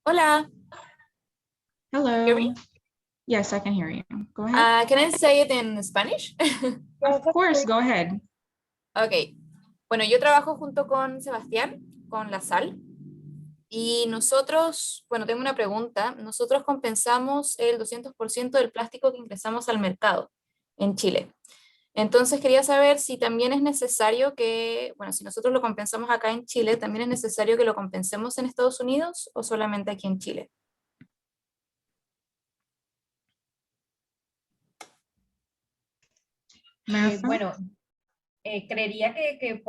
Hola. Hello. Hear me? Yes, I can hear you. Go ahead. Can I say it in Spanish? Of course, go ahead. Ok. Bueno, yo trabajo junto con Sebastián, con la sal. Y nosotros, bueno, tengo una pregunta. Nosotros compensamos el 200% del plástico que ingresamos al mercado en Chile. Entonces quería saber si también es necesario que, bueno, si nosotros lo compensamos acá en Chile, ¿también es necesario que lo compensemos en Estados Unidos o solamente aquí en Chile? Bueno, creería que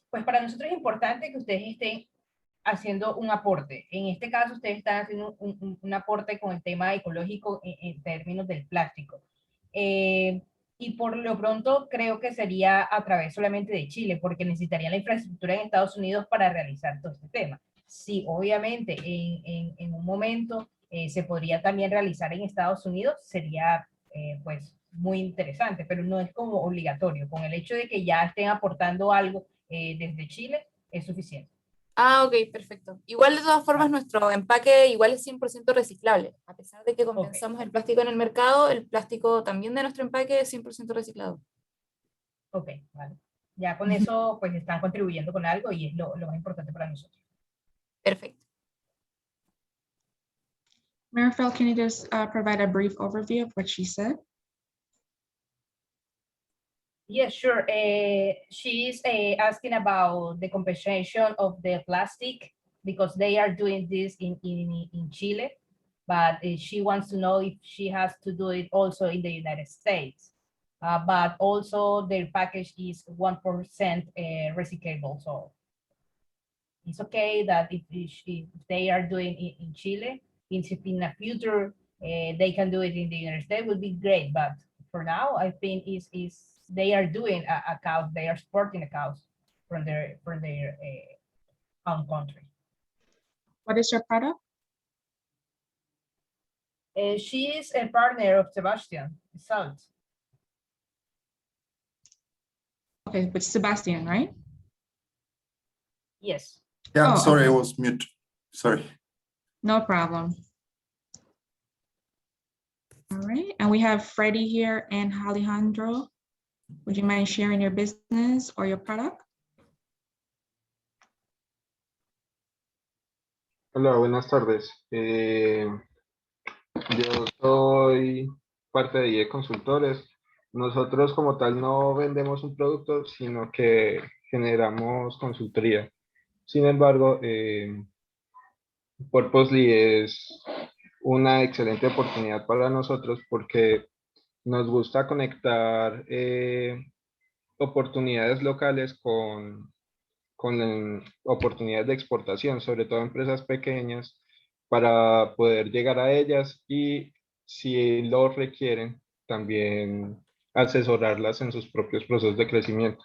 pues para nosotros es importante que ustedes estén haciendo un aporte. En este caso, ustedes están haciendo un aporte con el tema ecológico en términos del plástico. Y por lo pronto creo que sería a través solamente de Chile, porque necesitarían la infraestructura en Estados Unidos para realizar todo este tema. Sí, obviamente en un momento se podría también realizar en Estados Unidos, sería pues muy interesante, pero no es como obligatorio. Con el hecho de que ya estén aportando algo desde Chile, es suficiente. Ah, ok, perfecto. Igual de todas formas nuestro empaque igual es 100% reciclable. A pesar de que compensamos el plástico en el mercado, el plástico también de nuestro empaque es 100% reciclado. Ok, vale. Ya con eso pues están contribuyendo con algo y es lo más importante para nosotros. Perfecto. Marifel, can you just provide a brief overview of what she said? Yes, sure. She's asking about the compensation of the plastic because they are doing this in Chile, but she wants to know if she has to do it also in the United States. but also their package is 1% recyclable. So it's okay that if they are doing it in Chile, in the future, they can do it in the United States, would be great. But for now, I think is they are doing a cause, they are supporting a cause from their home country. What is your product? She is a partner of Sebastian Salt. Okay, with Sebastian, right? Yes. Yeah, Oh, sorry, I okay. was mute. Sorry. No problem. All right, and we have Freddie here and Alejandro. Would you mind sharing your business or your product? Hola, buenas tardes. Yo soy parte de IE Consultores. Nosotros como tal no vendemos un producto, sino que generamos consultoría. Sin embargo, Purpusly es una excelente oportunidad para nosotros porque nos gusta conectar oportunidades locales con oportunidades de exportación, sobre todo empresas pequeñas, para poder llegar a ellas y, si lo requieren, también asesorarlas en sus propios procesos de crecimiento.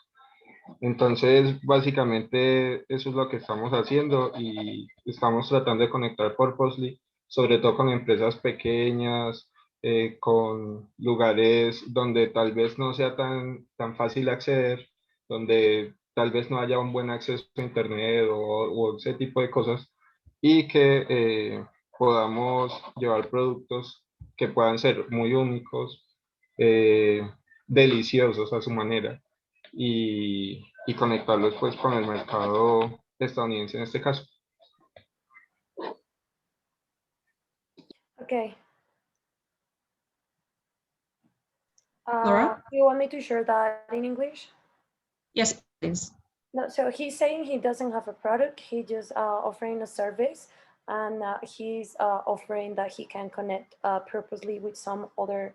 Entonces, básicamente eso es lo que estamos haciendo y estamos tratando de conectar Purposely, sobre todo con empresas pequeñas, con lugares donde tal vez no sea tan fácil acceder, donde tal vez no haya un buen acceso a Internet o ese tipo de cosas, y que podamos llevar productos que puedan ser muy únicos, deliciosos a su manera y conectarlos pues con el mercado estadounidense en este caso. Okay. Laura? Do you want me to share that in English? Yes, please. No, so he's saying he doesn't have a product, he just offering a service, and he's offering that he can connect Purposely with some other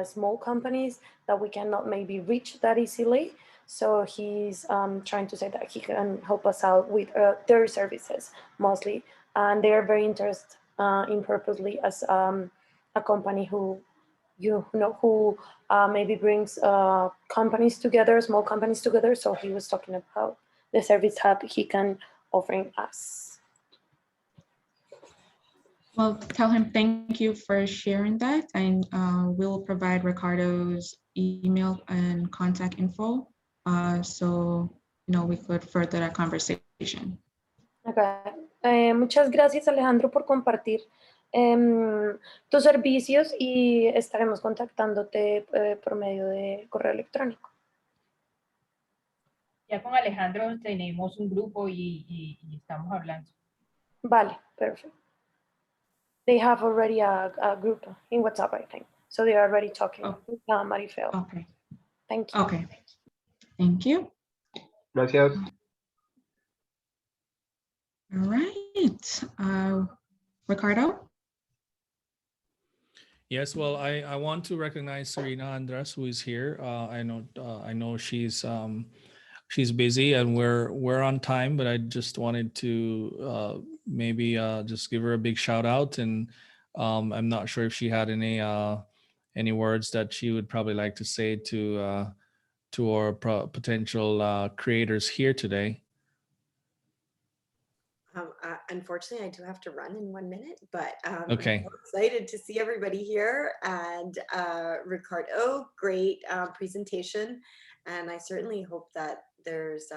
small companies that we cannot maybe reach that easily. So he's trying to say that he can help us out with their services mostly, and they are very interested in Purposely as a company who who maybe brings companies together, small companies together. So he was talking about the service hub he can offering us. Well, tell him thank you for sharing that, and we'll provide Ricardo's email and contact info, so we could further that conversation. Okay. Muchas gracias, Alejandro, por compartir tus servicios, y estaremos contactándote por medio de correo electrónico. Ya con Alejandro tenemos un grupo y estamos hablando. Vale, perfect. They have already a group in WhatsApp, I think. So they are already talking with Marifel. Okay. Thank you. Okay. Thank you. Gracias. All right. Ricardo? Yes, well, I want to recognize Serena Andres, who is here. I know she's busy and we're on time, but I just wanted to maybe just give her a big shout out, and I'm not sure if she had any words that she would probably like to say to our potential creators here today. Unfortunately, I do have to run in 1 minute, but Okay. I'm excited to see everybody here. And Ricardo, great presentation. And I certainly hope that there's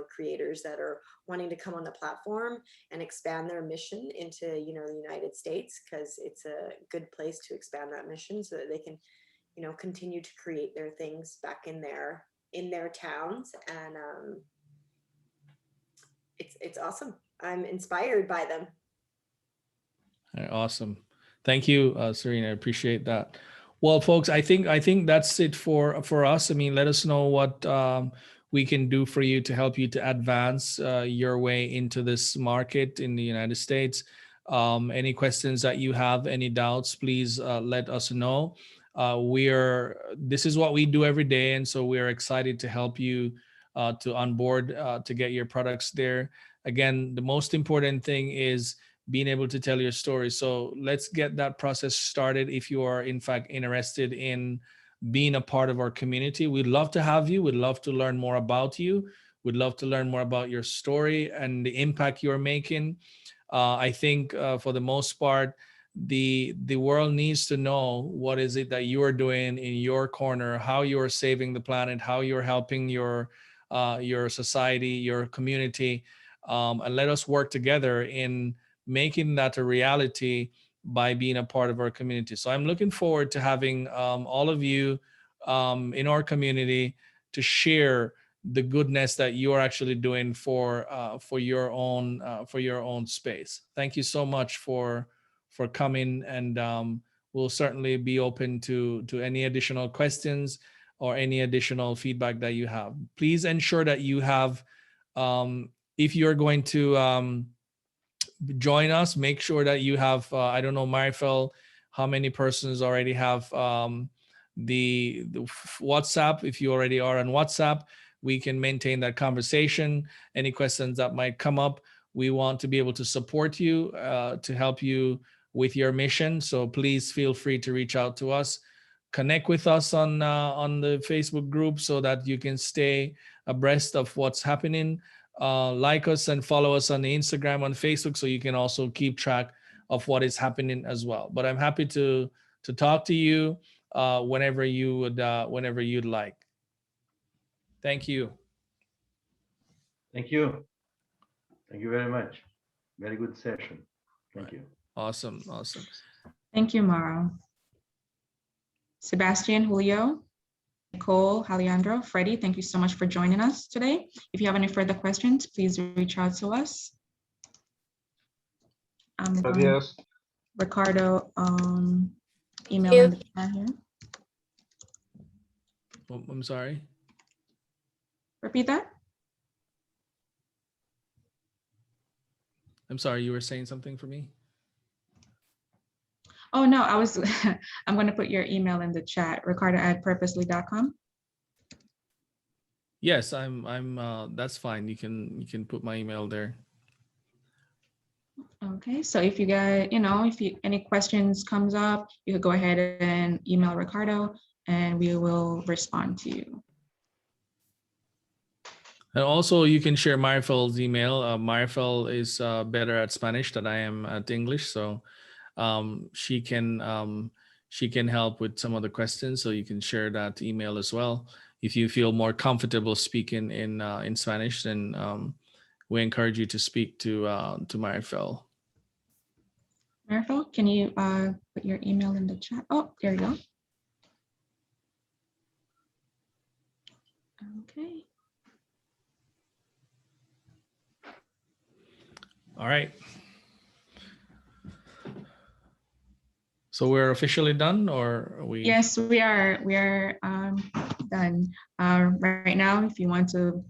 creators that are wanting to come on the platform and expand their mission into the United States, because it's a good place to expand that mission so that they can continue to create their things back in their towns. And it's awesome. I'm inspired by them. Awesome. Thank you, Serena. I appreciate that. Well, folks, I think that's it for us. I mean, let us know what we can do for you to help you to advance your way into this market in the United States. Any questions that you have, any doubts, please let us know. this is what we do every day, and so we are excited to help you to onboard to get your products there. Again, the most important thing is being able to tell your story. So let's get that process started. If you are in fact interested in being a part of our community, we'd love to have you. We'd love to learn more about you. We'd love to learn more about your story and the impact you're making. I think for the most part, the world needs to know what is it that you are doing in your corner, how you are saving the planet, how you're helping your society, your community, and let us work together in making that a reality by being a part of our community. So I'm looking forward to having all of you in our community to share the goodness that you are actually doing for your own space. Thank you so much for coming, and we'll certainly be open to any additional questions or any additional feedback that you have. Please ensure that you have, if you're going to join us, make sure that you have, I don't know, Marifel, how many persons already have the WhatsApp. If you already are on WhatsApp, we can maintain that conversation. Any questions that might come up, we want to be able to support you, to help you with your mission. So please feel free to reach out to us. Connect with us on the Facebook group so that you can stay abreast of what's happening. Like us and follow us on the Instagram, on Facebook, so you can also keep track of what is happening as well. But I'm happy to talk to you whenever you'd like. Thank you. Thank you. Thank you very much. Very good session. Thank you. Awesome. Thank you, Mauro. Sebastian, Julio, Nicole, Alejandro, Freddie, thank you so much for joining us today. If you have any further questions, please reach out to us. Gracias. Ricardo, email you. in the chat here. I'm sorry. Repeat that. I'm sorry, you were saying something for me? Oh, no, I was, I'm going to put your email in the chat, ricardo@purposely.com. Yes, I'm that's fine. You can put my email there. Okay, so if you guys, if any questions comes up, you could go ahead and email Ricardo and we will respond to you. And also you can share Marifel's email. Marifel is better at Spanish than I am at English. So she can help with some of the questions. So you can share that email as well. If you feel more comfortable speaking in Spanish, then we encourage you to speak to Marifel. Marifel, can you put your email in the chat? Oh, there you go. Okay. All right. So we're officially done, or are we? Yes, we are done. Right now, if you want to,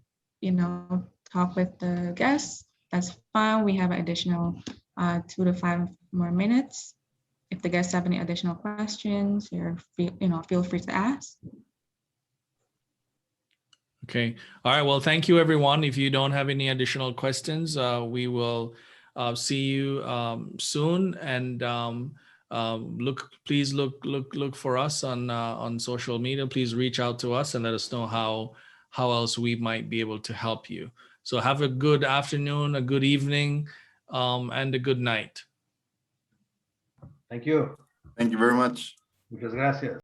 talk with the guests, that's fine. We have an additional 2 to 5 more minutes. If the guests have any additional questions, feel free to ask. Okay. All right. Well, thank you, everyone. If you don't have any additional questions, we will see you soon. And please look for us on social media. Please reach out to us and let us know how else we might be able to help you. So have a good afternoon, a good evening, and a good night. Thank you. Thank you very much. Muchas gracias.